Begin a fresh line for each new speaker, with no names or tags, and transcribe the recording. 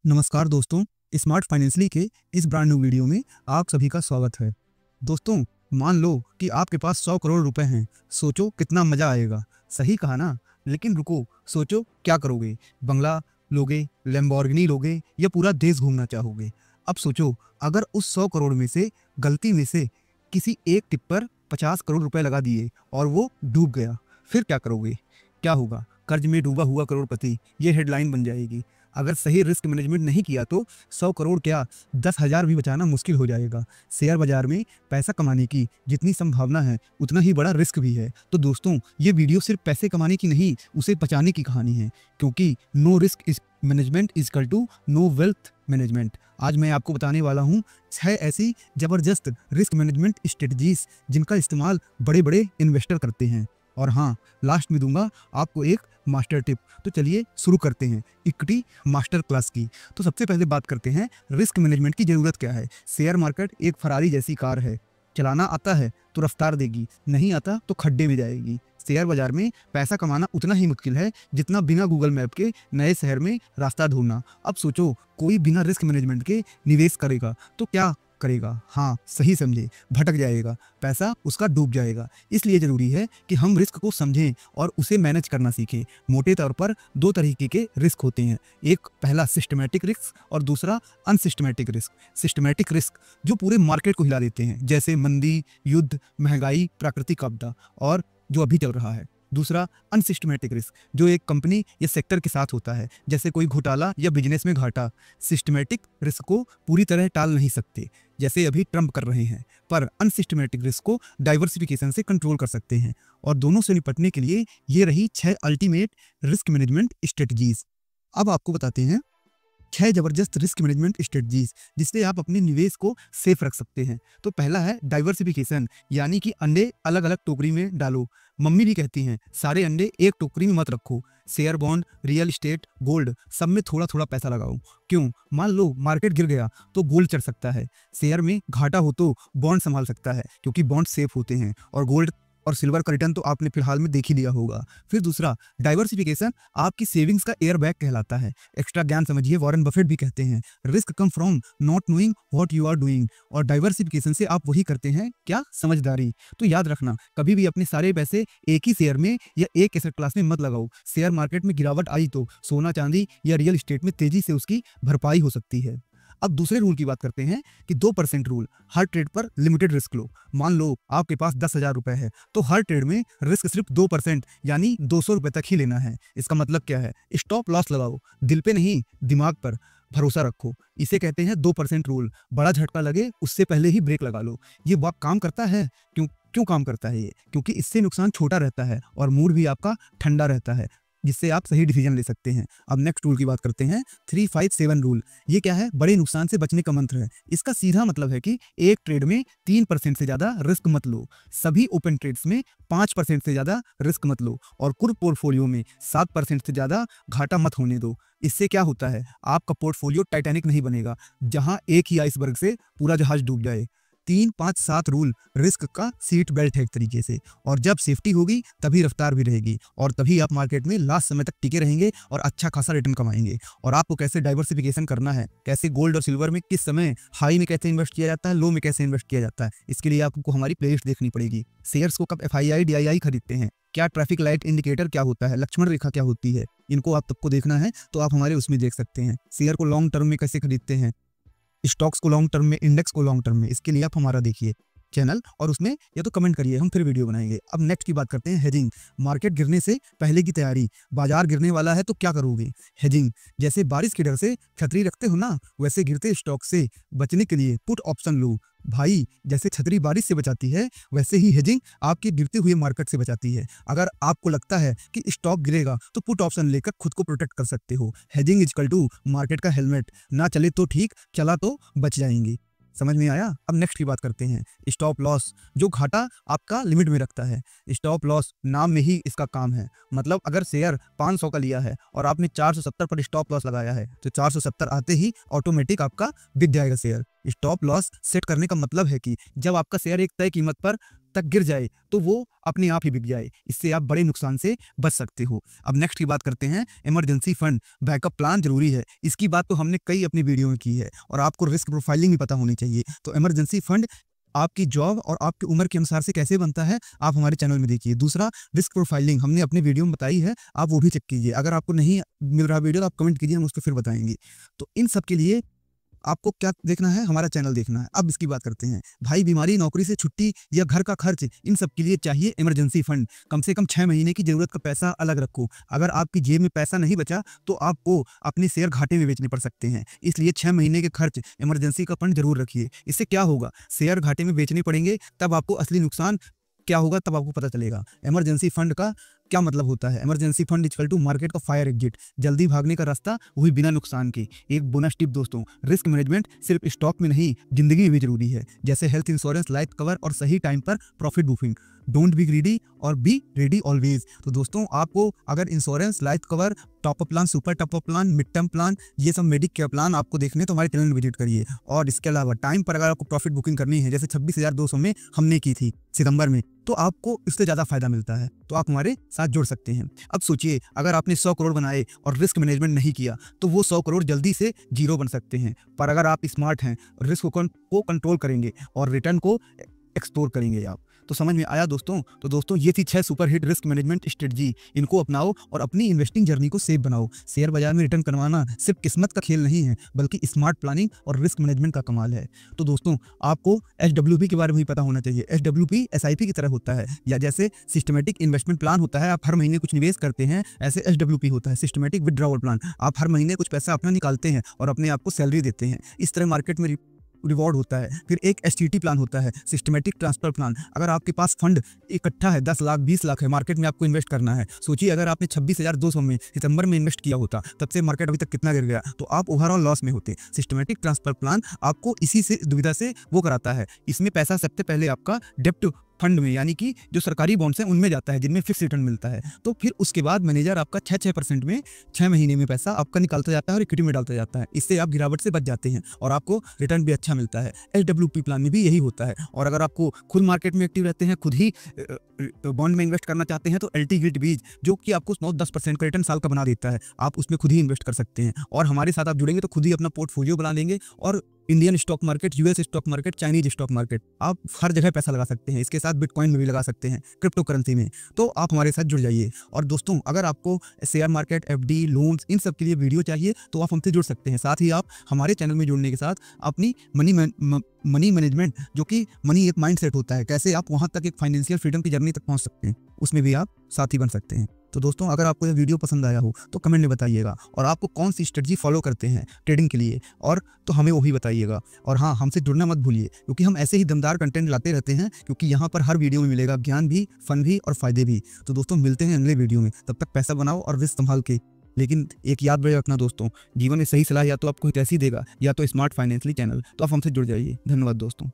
नमस्कार दोस्तों, smart financially के इस ब्रांड न्यू वीडियो में आप सभी का स्वागत है। दोस्तों, मान लो कि आपके पास 100 करोड़ रुपए हैं। सोचो कितना मजा आएगा। सही कहा ना? लेकिन रुको, सोचो क्या करोगे? बंगला लोगे, लैम्बोर्गिनी लोगे या पूरा देश घूमना चाहोगे? अब सोचो, अगर उस 100 करोड़ में से गलती में से किसी एक टिप पर 50 करोड़ रुपए लगा दिए और वो डूब गया, फिर क्या करोगे? क्या होगा? कर्ज में डूबा हुआ करोड़पति, ये हेडलाइन बन जाएगी। अगर सही रिस्क मैनेजमेंट नहीं किया तो 100 करोड़ क्या 10,000 भी बचाना मुश्किल हो जाएगा। शेयर बाजार में पैसा कमाने की जितनी संभावना है उतना ही बड़ा रिस्क भी है। तो दोस्तों, ये वीडियो सिर्फ पैसे कमाने की नहीं, उसे बचाने की कहानी है, क्योंकि no risk is management is equal to no wealth management. आज मैं आपको बताने वाला हूँ 6 ऐसी जबरदस्त रिस्क मैनेजमेंट स्ट्रेटजीज जिनका इस्तेमाल बड़े बड़े इन्वेस्टर करते हैं। और हाँ, लास्ट में दूंगा आपको एक मास्टर टिप। तो चलिए शुरू करते हैं इक्विटी मास्टर क्लास की। तो सबसे पहले बात करते हैं रिस्क मैनेजमेंट की ज़रूरत क्या है। शेयर मार्केट एक फरारी जैसी कार है। चलाना आता है तो रफ्तार देगी, नहीं आता तो खड्डे में जाएगी। शेयर बाजार में पैसा कमाना उतना ही मुश्किल है जितना बिना गूगल मैप के नए शहर में रास्ता ढूंढना। अब सोचो, कोई बिना रिस्क मैनेजमेंट के निवेश करेगा तो क्या करेगा? हाँ, सही समझे, भटक जाएगा, पैसा उसका डूब जाएगा। इसलिए ज़रूरी है कि हम रिस्क को समझें और उसे मैनेज करना सीखें। मोटे तौर पर 2 तरीके के रिस्क होते हैं। एक पहला सिस्टमैटिक रिस्क और दूसरा अनसिस्टमैटिक रिस्क। सिस्टमैटिक रिस्क जो पूरे मार्केट को हिला देते हैं, जैसे मंदी, युद्ध, महंगाई, प्राकृतिक आपदा और जो अभी चल रहा है। दूसरा अनसिस्टमैटिक रिस्क जो एक कंपनी या सेक्टर के साथ होता है, जैसे कोई घोटाला या बिजनेस में घाटा। सिस्टमैटिक रिस्क को पूरी तरह टाल नहीं सकते, जैसे अभी ट्रंप कर रहे हैं, पर अनसिस्टमैटिक रिस्क को डाइवर्सिफिकेशन से कंट्रोल कर सकते हैं। और दोनों से निपटने के लिए ये रही 6 अल्टीमेट रिस्क मैनेजमेंट स्ट्रेटजीज। अब आपको बताते हैं 6 जबरदस्त रिस्क मैनेजमेंट स्ट्रेटजीज जिससे आप अपने निवेश को सेफ रख सकते हैं। तो पहला है डाइवर्सिफिकेशन, यानी कि अंडे अलग अलग टोकरी में डालो। मम्मी भी कहती हैं सारे अंडे एक टोकरी में मत रखो। Share, bond, real estate, gold, सब में थोड़ा थोड़ा पैसा लगाओ। क्यों? मान लो मार्केट गिर गया तो गोल्ड चढ़ सकता है। शेयर में घाटा हो तो बॉन्ड संभाल सकता है, क्योंकि बॉन्ड सेफ होते हैं। और गोल्ड और सिल्वर का रिटर्न तो आपने फिलहाल में देख ही लिया होगा। फिर दूसरा, डाइवर्सिफिकेशन आपकी सेविंग्स का एयर बैग कहलाता है। एक्स्ट्रा ज्ञान समझिए, वॉरेन बफेट भी कहते हैं risk come from not knowing what you are doing. और डाइवर्सिफिकेशन से आप वही करते हैं क्या? समझदारी। तो याद रखना, कभी भी अपने सारे पैसे एक ही शेयर में या एक एसेट क्लास में मत लगाओ। शेयर मार्केट में गिरावट आई तो सोना चांदी या रियल एस्टेट में तेजी से उसकी भरपाई हो सकती है। अब दूसरे रूल की बात करते हैं कि 2% रूल। हर ट्रेड पर लिमिटेड रिस्क लो। मान लो आपके पास 10,000 रुपए है तो हर ट्रेड में रिस्क सिर्फ 2% यानी 200 रुपए तक ही लेना है। इसका मतलब क्या है? स्टॉप लॉस लगाओ, दिल पे नहीं दिमाग पर भरोसा रखो। इसे कहते हैं 2% रूल। बड़ा झटका लगे उससे पहले ही ब्रेक लगा लो। ये वाक काम करता है। क्यों क्यों काम करता है ये? क्योंकि इससे नुकसान छोटा रहता है और मूड भी आपका ठंडा रहता है, जिससे आप सही डिसीजन ले सकते हैं। अब नेक्स्ट रूल की बात करते हैं, 357 रूल। ये क्या है? बड़े नुकसान से बचने का मंत्र है। इसका सीधा मतलब है कि एक ट्रेड में 3% से ज़्यादा रिस्क मत लो। सभी ओपन ट्रेड्स में 5% से ज़्यादा रिस्क मत लो और कुल पोर्टफोलियो में 7% से ज़्यादा घाटा मत होने दो। इससे क्या होता है? आपका पोर्टफोलियो टाइटैनिक नहीं बनेगा, जहां एक ही आइसबर्ग से पूरा जहाज डूब जाए। 3-5-7 रूल रिस्क का सीट बेल्ट है एक तरीके से। और जब सेफ्टी होगी तभी रफ्तार भी रहेगी और तभी आप मार्केट में लास्ट समय तक टिके रहेंगे और अच्छा खासा रिटर्न कमाएंगे। और आपको कैसे डाइवर्सिफिकेशन करना है, कैसे गोल्ड और सिल्वर में किस समय हाई में कैसे इन्वेस्ट किया जाता है, लो में कैसे इन्वेस्ट किया जाता है, इसके लिए आपको हमारी प्लेलिस्ट देखनी पड़ेगी। शेयर्स को कब FII DII खरीदते हैं, क्या ट्रैफिक लाइट इंडिकेटर क्या होता है, लक्ष्मण रेखा क्या होती है, इनको आप सबको देखना है तो आप हमारे उसमें देख सकते हैं। शेयर को लॉन्ग टर्म में कैसे खरीदते हैं, स्टॉक्स को लॉन्ग टर्म में, इंडेक्स को लॉन्ग टर्म में, इसके लिए आप हमारा देखिए चैनल और उसमें या तो कमेंट करिए, हम फिर वीडियो बनाएंगे। अब नेक्स्ट की बात करते हैं हेजिंग। मार्केट गिरने से पहले की तैयारी। बाजार गिरने वाला है तो क्या करोगे? हेजिंग। जैसे बारिश के डर से छतरी रखते हो ना, वैसे गिरते स्टॉक से बचने के लिए पुट ऑप्शन लो भाई। जैसे छतरी बारिश से बचाती है वैसे ही हेजिंग आपके गिरते हुए मार्केट से बचाती है। अगर आपको लगता है कि स्टॉक गिरेगा तो पुट ऑप्शन लेकर खुद को प्रोटेक्ट कर सकते हो। Hedging is equal to market का हेलमेट। ना चले तो ठीक, चला तो बच जाएंगे। समझ में आया? अब नेक्स्ट की बात करते हैं स्टॉप लॉस, जो घाटा आपका लिमिट में रखता है। स्टॉप लॉस नाम में ही इसका काम है। मतलब अगर शेयर 500 का लिया है और आपने 470 पर स्टॉप लॉस लगाया है तो 470 आते ही ऑटोमेटिक आपका बिक जाएगा शेयर। स्टॉप लॉस सेट करने का मतलब है कि जब आपका शेयर एक तय कीमत पर तक गिर जाए तो वो अपने आप ही बिक जाए। इससे आप बड़े नुकसान से बच सकते हो। अब नेक्स्ट की बात करते हैं, इमरजेंसी फंड बैकअप प्लान जरूरी है। इसकी बात तो हमने कई अपनी वीडियो में की है और आपको रिस्क प्रोफाइलिंग भी पता होनी चाहिए। तो इमरजेंसी फंड आपकी जॉब और आपकी उम्र के अनुसार से कैसे बनता है, आप हमारे चैनल में देखिए। दूसरा, रिस्क प्रोफाइलिंग हमने अपने वीडियो में बताई है, आप वो भी चेक कीजिए। अगर आपको नहीं मिल रहा वीडियो तो आप कमेंट कीजिए, हम उसको फिर बताएंगे। तो इन सब के लिए आपको क्या देखना है, हमारा चैनल देखना है। अब इसकी बात करते हैं भाई, बीमारी, नौकरी से छुट्टी या घर का खर्च, इन सब के लिए चाहिए इमरजेंसी फंड। कम से कम 6 महीने की जरूरत का पैसा अलग रखो। अगर आपकी जेब में पैसा नहीं बचा तो आपको अपने शेयर घाटे में बेचने पड़ सकते हैं। इसलिए 6 महीने के खर्च इमरजेंसी का फंड जरूर रखिए। इससे क्या होगा, शेयर घाटे में बेचने पड़ेंगे, तब आपको असली नुकसान क्या होगा तब आपको पता चलेगा। इमरजेंसी फंड का क्या मतलब होता है, emergency fund equal to market का फायर एग्जिट, जल्दी भागने का रास्ता, वही बिना नुकसान के। एक बोनस टिप दोस्तों, रिस्क मैनेजमेंट सिर्फ स्टॉक में नहीं, जिंदगी में भी जरूरी है। जैसे हेल्थ इंश्योरेंस, लाइफ कवर और सही टाइम पर profit booking. Don't be greedy और बी रेडी ऑलवेज। तो दोस्तों, आपको अगर insurance, life cover, top up plan, super top up plan, mid term plan, ये सब मेडिक केयर प्लान आपको देखने तो हमारे चैनल में विजिट करिए। और इसके अलावा टाइम पर अगर आपको प्रॉफिट बुकिंग करनी है, जैसे 26,200 में हमने की थी सितंबर में, तो आपको इससे ज़्यादा फायदा मिलता है, तो आप हमारे साथ जुड़ सकते हैं। अब सोचिए, अगर आपने 100 करोड़ बनाए और रिस्क मैनेजमेंट नहीं किया तो वो 100 करोड़ जल्दी से जीरो बन सकते हैं। पर अगर आप स्मार्ट हैं, रिस्क को कंट्रोल करेंगे और रिटर्न को एक्सप्लोर करेंगे आप, तो समझ में आया दोस्तों। तो दोस्तों, ये थी 6 super hit risk management strategy. इनको अपनाओ और अपनी इन्वेस्टिंग जर्नी को सेफ बनाओ। शेयर बाजार में रिटर्न करवाना सिर्फ किस्मत का खेल नहीं है, बल्कि स्मार्ट प्लानिंग और रिस्क मैनेजमेंट का कमाल है। तो दोस्तों, आपको SWP के बारे में भी पता होना चाहिए। SWP SIP की तरह होता है, या जैसे सिस्टमेटिक इन्वेस्टमेंट प्लान होता है, आप हर महीने कुछ निवेश करते हैं, ऐसे SWP होता है, सिस्टमेटिक विड्रॉवल प्लान। आप हर महीने कुछ पैसा अपना निकालते हैं और अपने आप को सैलरी देते हैं। इस तरह मार्केट में रिवॉर्ड होता है। फिर एक STT प्लान होता है, सिस्टमेटिक ट्रांसफर प्लान। अगर आपके पास फंड इकट्ठा है, 10 लाख 20 लाख है, मार्केट में आपको इन्वेस्ट करना है। सोचिए, अगर आपने 26,200 में सितंबर में इन्वेस्ट किया होता, तब से मार्केट अभी तक कितना गिर गया, तो आप ओवरऑल लॉस में होते। सिस्टमेटिक ट्रांसफर प्लान आपको इसी से दुविधा से वो कराता है। इसमें पैसा सबसे पहले आपका डेप्ट फंड में, यानी कि जो सरकारी बॉन्ड्स हैं उनमें जाता है, जिनमें फिक्स रिटर्न मिलता है। तो फिर उसके बाद मैनेजर आपका 6% में 6 महीने में पैसा आपका निकालता जाता है और इक्विटी में डालता जाता है। इससे आप गिरावट से बच जाते हैं और आपको रिटर्न भी अच्छा मिलता है। SWP प्लान में भी यही होता है। और अगर आपको खुद मार्केट में एक्टिव रहते हैं, खुद ही बॉन्ड में इन्वेस्ट करना चाहते हैं, तो LT गिल्ट बीज, जो कि आपको 9-10% का रिटर्न साल का बना देता है, आप उसमें खुद ही इन्वेस्ट कर सकते हैं। और हमारे साथ आप जुड़ेंगे तो खुद ही अपना पोर्टफोलियो बना लेंगे और Indian stock market, US stock market, Chinese stock market, आप हर जगह पैसा लगा सकते हैं। इसके साथ बिटकॉइन में भी लगा सकते हैं, क्रिप्टो करेंसी में। तो आप हमारे साथ जुड़ जाइए। और दोस्तों, अगर आपको शेयर मार्केट, FD, लोन्स, इन सब के लिए वीडियो चाहिए तो आप हमसे जुड़ सकते हैं। साथ ही आप हमारे चैनल में जुड़ने के साथ अपनी मनी मैनेजमेंट, जो कि मनी एक माइंड सेट होता है, कैसे आप वहाँ तक एक फाइनेंशियल फ्रीडम की जर्नी तक पहुँच सकते हैं, उसमें भी आप साथी बन सकते हैं। तो दोस्तों, अगर आपको यह वीडियो पसंद आया हो तो कमेंट में बताइएगा, और आपको कौन सी स्ट्रेटजी फॉलो करते हैं ट्रेडिंग के लिए, और तो हमें वो भी बताइएगा। और हाँ, हमसे जुड़ना मत भूलिए, क्योंकि हम ऐसे ही दमदार कंटेंट लाते रहते हैं, क्योंकि यहाँ पर हर वीडियो में मिलेगा ज्ञान भी, फन भी और फायदे भी। तो दोस्तों, मिलते हैं अगले वीडियो में। तब तक पैसा बनाओ और रिस्क संभाल के। लेकिन एक याद बड़े रखना दोस्तों, जीवन में सही सलाह या तो आपको हितैषी देगा या तो स्मार्ट फाइनेंशियली चैनल। तो आप हमसे जुड़ जाइए। धन्यवाद दोस्तों।